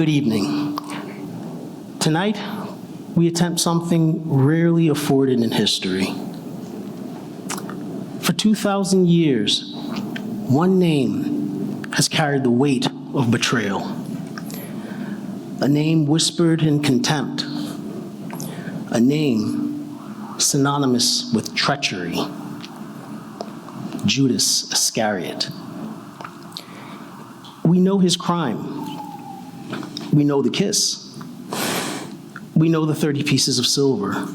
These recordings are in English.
Good evening. Tonight, we attempt something rarely afforded in history. For 2,000 years, one name has carried the weight of betrayal. A name whispered in contempt. A name synonymous with treachery. Judas Ischariot. We know his crime. We know the kiss. We know the 30 pieces of silver.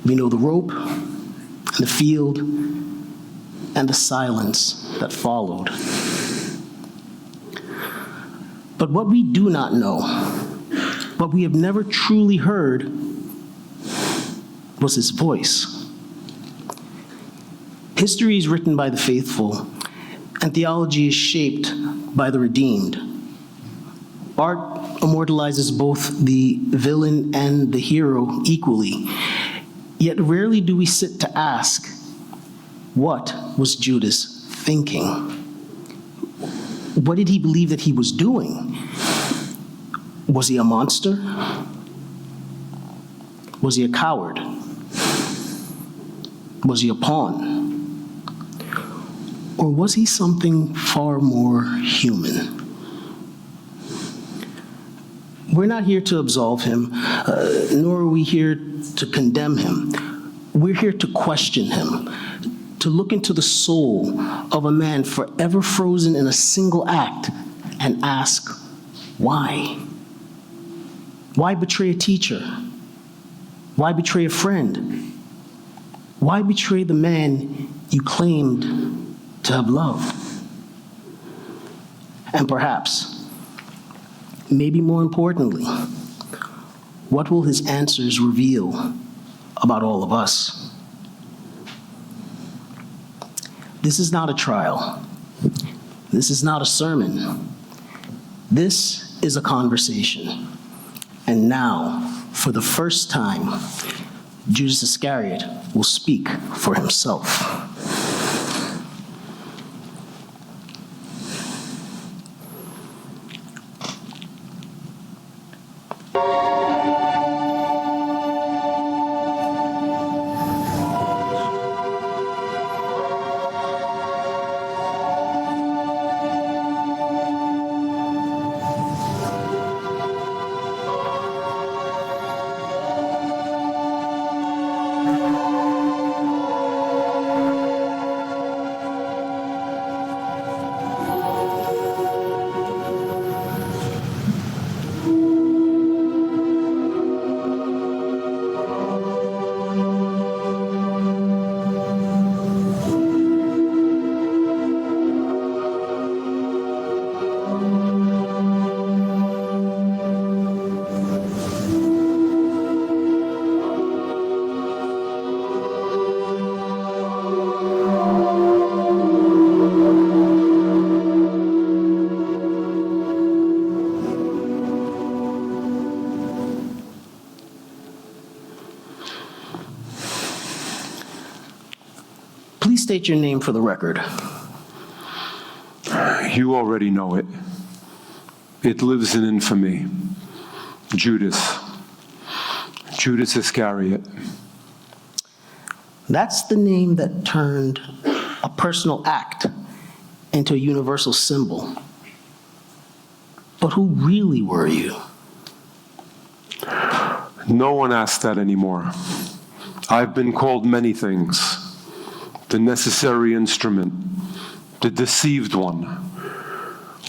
We know the rope, and the field, and the silence that followed. But what we do not know, what we have never truly heard, was his voice. History is written by the faithful, and theology is shaped by the redeemed. Art immortalizes both the villain and the hero equally, yet rarely do we sit to ask, what was Judas thinking? What did he believe that he was doing? Was he a monster? Was he a coward? Was he a pawn? Or was he something far more human? We're not here to absolve him, nor are we here to condemn him. We're here to question him, to look into the soul of a man forever frozen in a single act and ask, why? Why betray a teacher? Why betray a friend? Why betray the man you claimed to have loved? And perhaps, maybe more importantly, what will his answers reveal about all of us? This is not a trial. This is not a sermon. This is a conversation. And now, for the first time, Judas Iscariot will speak for himself. Please state your name for the record. You already know it. It lives in infamy. Judas Ischariot. That's the name that turned a personal act into a universal symbol. But who really were you? No one asks that anymore. I've been called many things. The necessary instrument, the deceived one,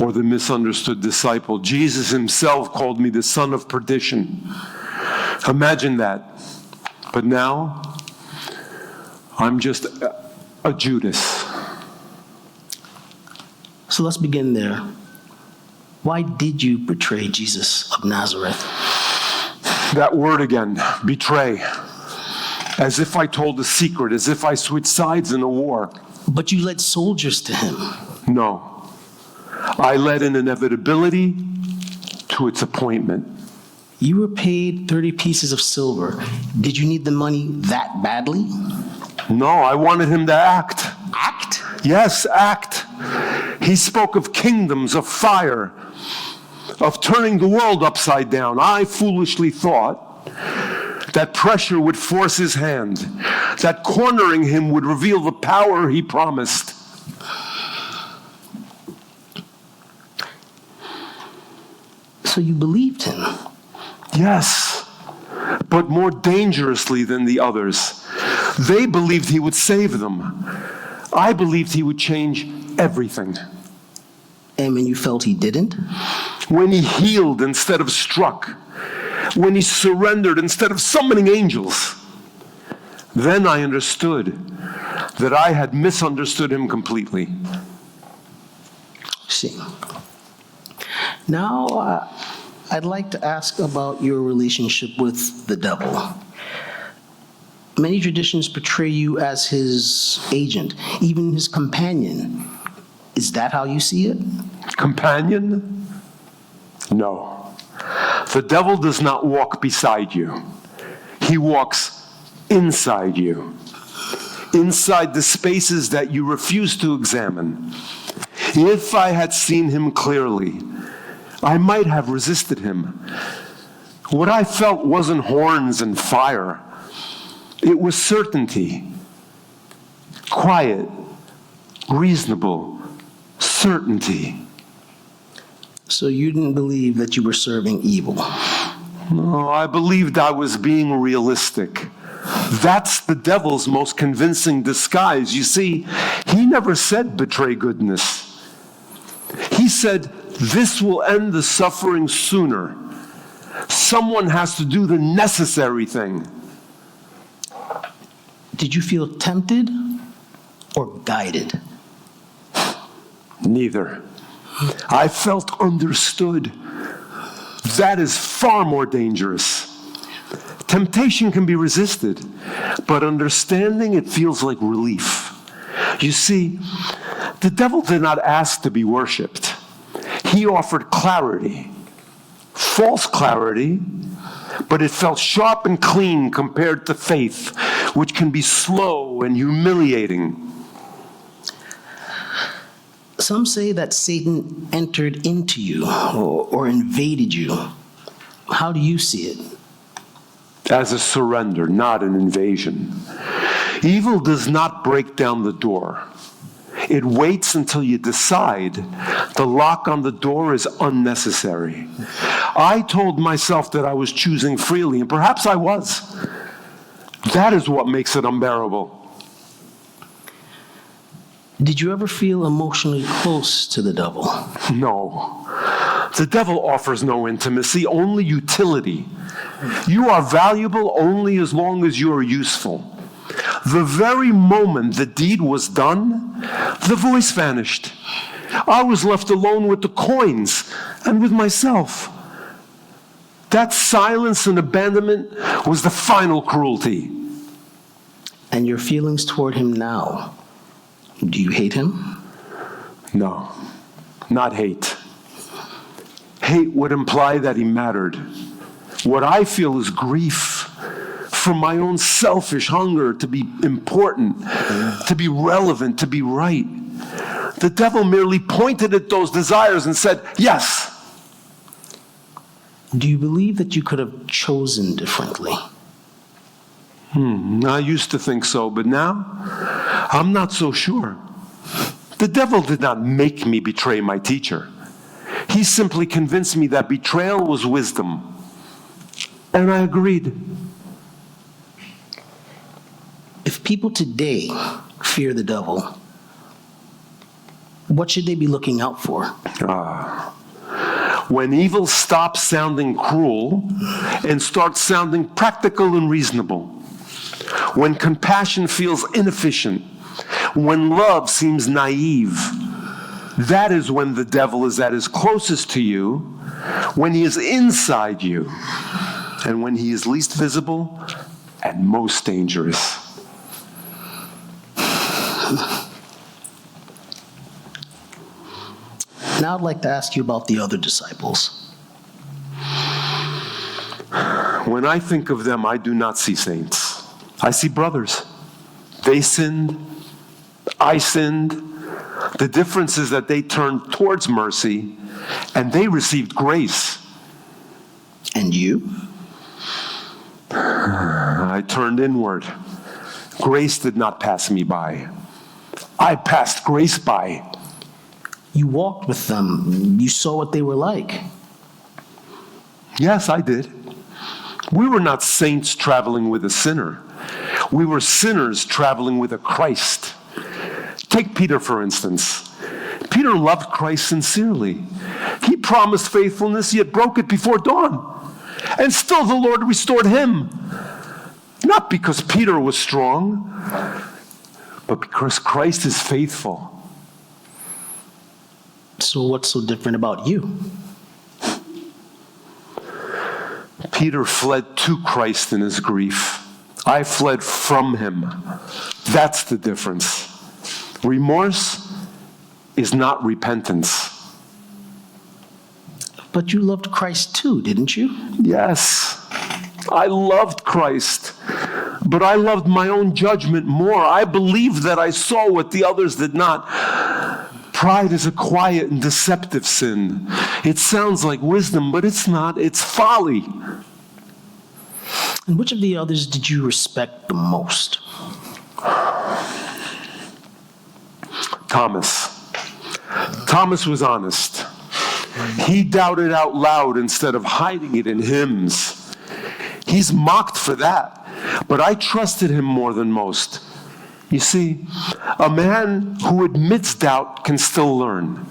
or the misunderstood disciple. Jesus himself called me the son of perdition. Imagine that. But now, I'm just a Judas. So let's begin there. Why did you betray Jesus of Nazareth? That word again, betray. As if I told a secret, as if I switched sides in a war. But you led soldiers to him. No. I led an inevitability to its appointment. You were paid 30 pieces of silver. Did you need the money that badly? No, I wanted him to act. Act? Yes, act. He spoke of kingdoms, of fire. of turning the world upside down. I foolishly thought that pressure would force his hand, that cornering him would reveal the power he promised. So you believed him? Yes, but more dangerously than the others. They believed he would save them. I believed he would change everything. And when you felt he didn't? When he healed instead of struck. When he surrendered instead of summoning angels. Then I understood that I had misunderstood him completely. See. Now, I'd like to ask about your relationship with the devil. Many traditions portray you as his agent, even his companion. Is that how you see it? Companion? No. The devil does not walk beside you. He walks inside you, inside the spaces that you refuse to examine. If I had seen him clearly, I might have resisted him. What I felt wasn't horns and fire. It was certainty. Quiet, reasonable certainty. So you didn't believe that you were serving evil? No, I believed I was being realistic. That's the devil's most convincing disguise. You see, he never said betray goodness. He said, this will end the suffering sooner. Someone has to do the necessary thing. Did you feel tempted or guided? Neither. I felt understood. That is far more dangerous. Temptation can be resisted, but understanding, it feels like relief. You see, the devil did not ask to be worshipped. He offered clarity, false clarity, but it felt sharp and clean compared to faith, which can be slow and humiliating. Some say that Satan entered into you or invaded you. How do you see it? As a surrender, not an invasion. Evil does not break down the door. It waits until you decide the lock on the door is unnecessary. I told myself that I was choosing freely, and perhaps I was. That is what makes it unbearable. Did you ever feel emotionally close to the devil? No. The devil offers no intimacy, only utility. You are valuable only as long as you are useful. The very moment the deed was done, the voice vanished. I was left alone with the coins and with myself. That silence and abandonment was the final cruelty. And your feelings toward him now, do you hate him? No, not hate. Hate would imply that he mattered. What I feel is grief from my own selfish hunger to be important, to be relevant, to be right. The devil merely pointed at those desires and said, yes. Do you believe that you could have chosen differently? I used to think so, but now I'm not so sure. The devil did not make me betray my teacher. He simply convinced me that betrayal was wisdom. And I agreed. If people today fear the devil, what should they be looking out for? When evil stops sounding cruel and starts sounding practical and reasonable. When compassion feels inefficient. When love seems naive. That is when the devil is at his closest to you, when he is inside you, and when he is least visible and most dangerous. Now I'd like to ask you about the other disciples. When I think of them, I do not see saints. I see brothers. They sinned. I sinned. The difference is that they turned towards mercy and they received grace. And you? I turned inward. Grace did not pass me by. I passed grace by. You walked with them. You saw what they were like. Yes, I did. We were not saints traveling with a sinner. We were sinners traveling with a Christ. Take Peter, for instance. Peter loved Christ sincerely. He promised faithfulness, yet broke it before dawn. And still the Lord restored him. Not because Peter was strong, but because Christ is faithful. So what's so different about you? Peter fled to Christ in his grief. I fled from him. That's the difference. Remorse is not repentance. But you loved Christ too, didn't you? Yes, I loved Christ, but I loved my own judgment more. I believed that I saw what the others did not. Pride is a quiet and deceptive sin. It sounds like wisdom, but it's not. It's folly. And which of the others did you respect the most? Thomas. Thomas was honest. He doubted out loud instead of hiding it in hymns. He's mocked for that, but I trusted him more than most. You see, a man who admits doubt can still learn,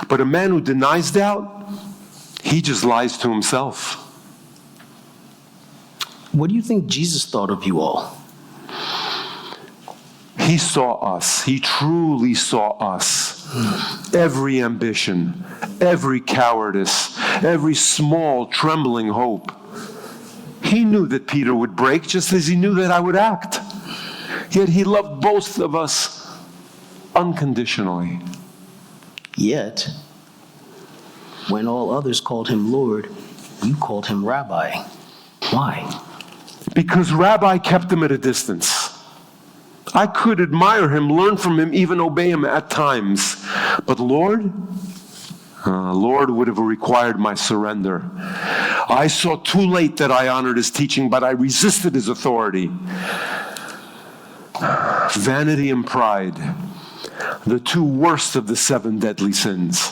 but a man who denies doubt, he just lies to himself. What do you think Jesus thought of you all? He saw us. He truly saw us. Every ambition, every cowardice, every small, trembling hope. He knew that Peter would break just as he knew that I would act. Yet he loved both of us unconditionally. Yet, when all others called him Lord, you called him Rabbi. Why? Because Rabbi kept him at a distance. I could admire him, learn from him, even obey him at times. But Lord would have required my surrender. I saw too late that I honored his teaching, but I resisted his authority. Vanity and pride, the two worst of the 7 deadly sins.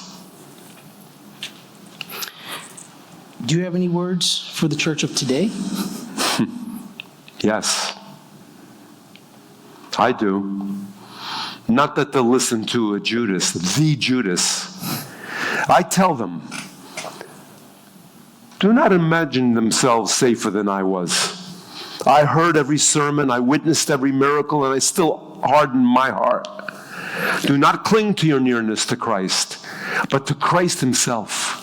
Do you have any words for the church of today? Yes, I do. Not that they'll listen to a Judas, the Judas. I tell them, do not imagine themselves safer than I was. I heard every sermon, I witnessed every miracle, and I still hardened my heart. Do not cling to your nearness to Christ, but to Christ himself.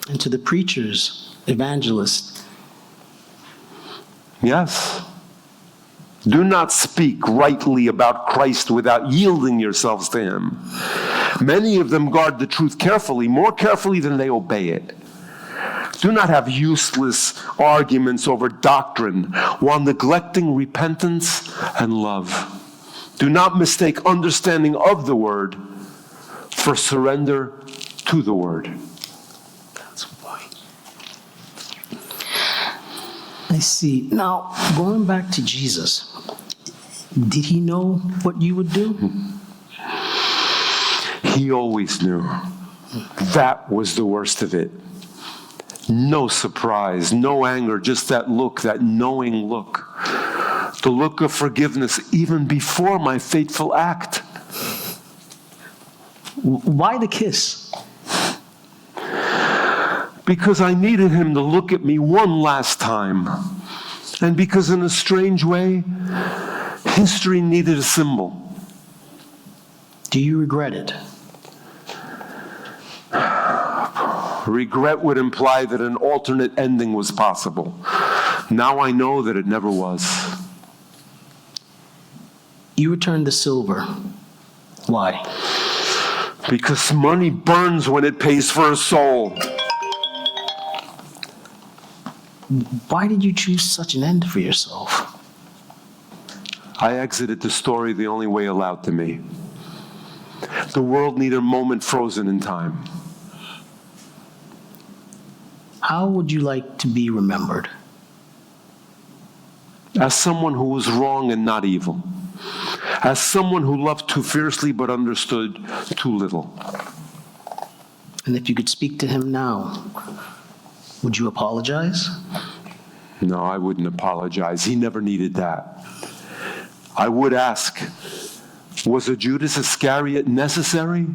And to the preachers, evangelists, yes. Do not speak rightly about Christ without yielding yourselves to him. Many of them guard the truth carefully, more carefully than they obey it. Do not have useless arguments over doctrine while neglecting repentance and love. Do not mistake understanding of the word for surrender to the word. That's why. I see. Now, going back to Jesus, did he know what you would do? He always knew. That was the worst of it. No surprise, no anger, just that look, that knowing look. The look of forgiveness even before my fateful act. Why the kiss? Because I needed him to look at me one last time. And because in a strange way, history needed a symbol. Do you regret it? Regret would imply that an alternate ending was possible. Now I know that it never was. You returned the silver. Why? Because money burns when it pays for a soul. Why did you choose such an end for yourself? I exited the story the only way allowed to me. The world needed a moment frozen in time. How would you like to be remembered? As someone who was wrong and not evil. As someone who loved too fiercely but understood too little. And if you could speak to him now, would you apologize? No, I wouldn't apologize. He never needed that. I would ask, was a Judas Ischariot necessary?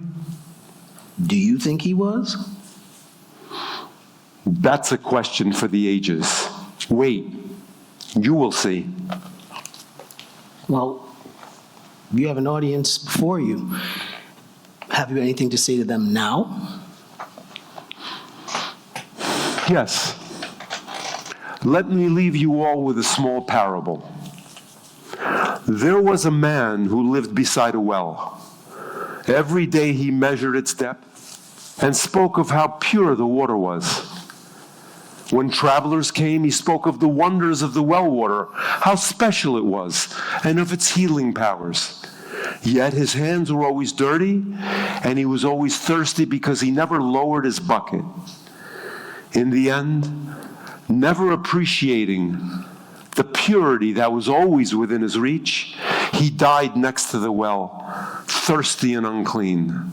Do you think he was? That's a question for the ages. Wait, you will see. Well, you have an audience before you. Have you anything to say to them now? Yes. Let me leave you all with a small parable. There was a man who lived beside a well. Every day he measured its depth and spoke of how pure the water was. When travelers came, he spoke of the wonders of the well water, how special it was, and of its healing powers. Yet his hands were always dirty, and he was always thirsty because he never lowered his bucket. In the end, never appreciating the purity that was always within his reach, he died next to the well, thirsty and unclean.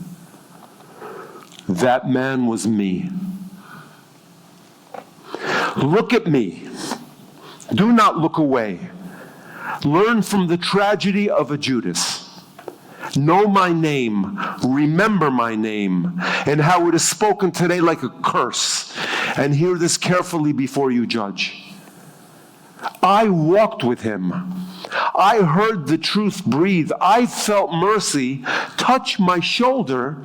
That man was me. Look at me. Do not look away. Learn from the tragedy of a Judas. Know my name, remember my name, and how it is spoken today like a curse. And hear this carefully before you judge. I walked with him. I heard the truth breathe. I felt mercy touch my shoulder,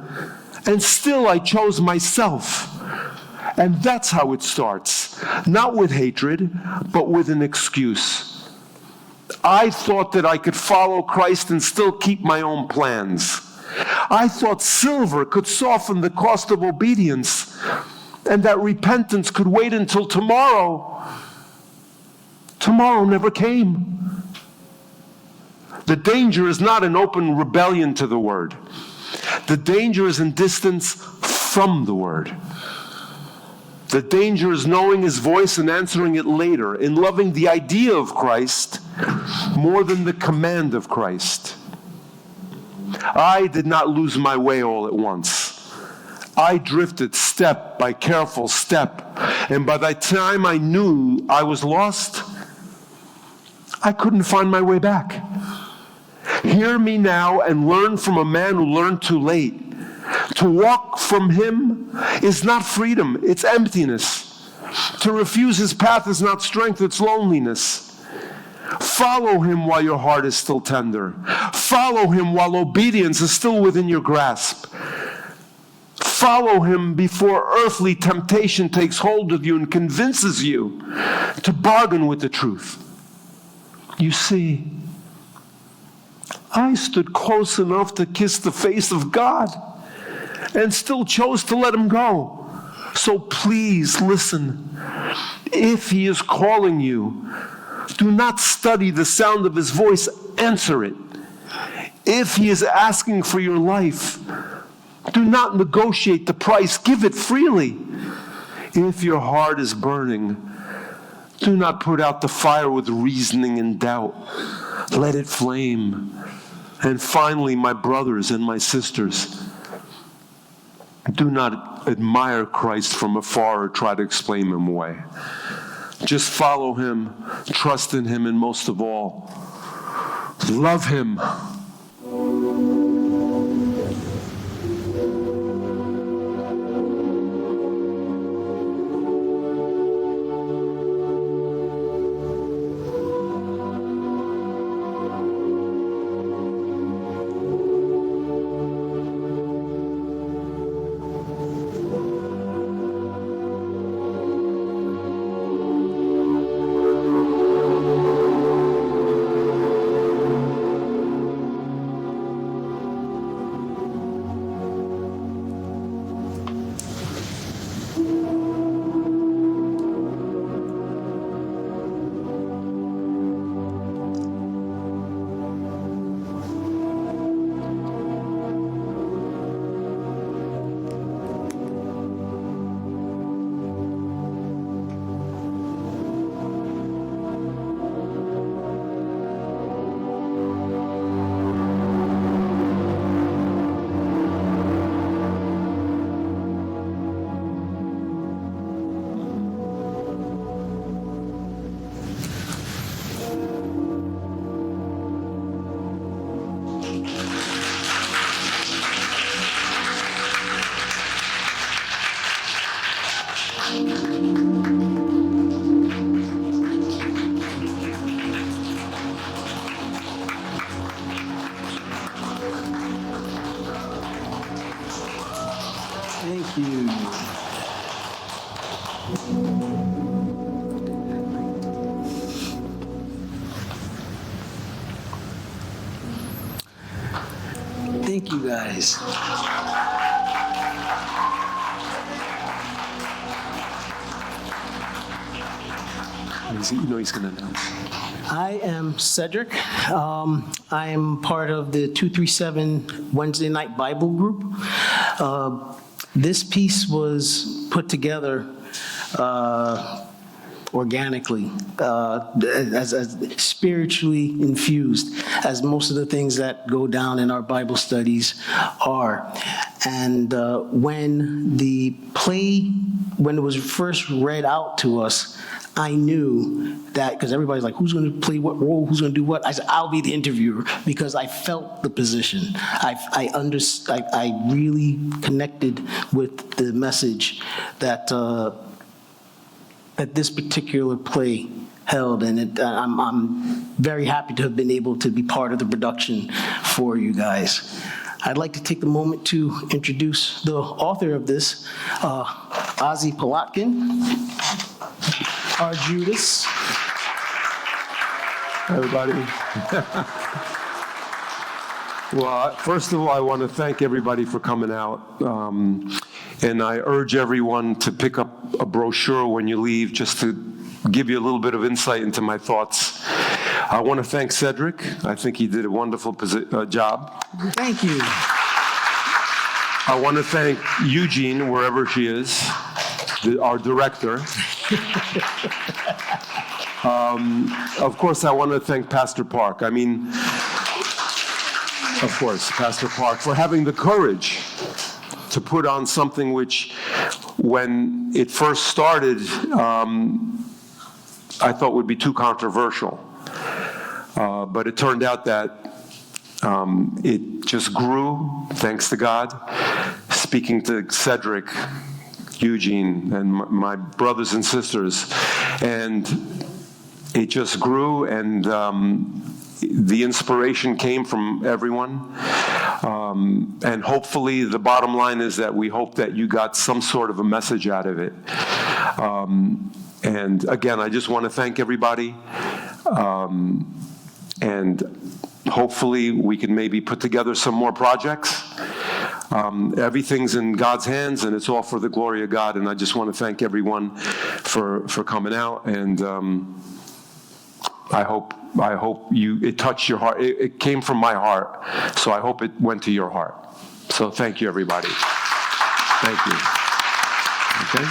and still I chose myself. And that's how it starts. Not with hatred, but with an excuse. I thought that I could follow Christ and still keep my own plans. I thought silver could soften the cost of obedience, and that repentance could wait until tomorrow. Tomorrow never came. The danger is not in open rebellion to the word. The danger is in distance from the word. The danger is knowing his voice and answering it later, in loving the idea of Christ more than the command of Christ. I did not lose my way all at once. I drifted step by careful step, and by the time I knew I was lost, I couldn't find my way back. Hear me now and learn from a man who learned too late. To walk from him is not freedom, it's emptiness. To refuse his path is not strength, it's loneliness. Follow him while your heart is still tender. Follow him while obedience is still within your grasp. Follow him before earthly temptation takes hold of you and convinces you to bargain with the truth. You see, I stood close enough to kiss the face of God and still chose to let him go. So please listen. If he is calling you, do not study the sound of his voice, answer it. If he is asking for your life, do not negotiate the price, give it freely. If your heart is burning, do not put out the fire with reasoning and doubt. Let it flame. And finally, my brothers and my sisters, do not admire Christ from afar or try to explain him away. Just follow him, trust in him, and most of all, love him. Thank you. Thank you, guys. You know he's going to announce. I am Cedric. I am part of the 237 Wednesday Night Bible Group. This piece was put together organically, as spiritually infused, as most of the things that go down in our Bible studies are. And when it was first read out to us, I knew that, because everybody's like, who's going to play what role, who's going to do what? I said, I'll be the interviewer, because I felt the position. I really connected with the message that this particular play held, and I'm very happy to have been able to be part of the production for you guys. I'd like to take the moment to introduce the author of this, Polatkan, our Judas. Everybody. Well, first of all, I want to thank everybody for coming out. And I urge everyone to pick up a brochure when you leave, just to give you a little bit of insight into my thoughts. I want to thank Cedric. I think he did a wonderful job. Thank you. I want to thank Yoojean, wherever she is, our director. Of course, I want to thank Pastor Park. Of course, Pastor Park, for having the courage to put on something which, when it first started, I thought would be too controversial. But it turned out that it just grew, thanks to God. Speaking to Cedric, Yoojean, and my brothers and sisters, and it just grew, and the inspiration came from everyone. And hopefully the bottom line is that we hope that you got some sort of a message out of it. And again, I just want to thank everybody. And hopefully we can maybe put together some more projects. Everything's in God's hands, and it's all for the glory of God. And I just want to thank everyone for coming out. And I hope it touched your heart. It came from my heart, so I hope it went to your heart. So thank you, everybody. Thank you. Okay?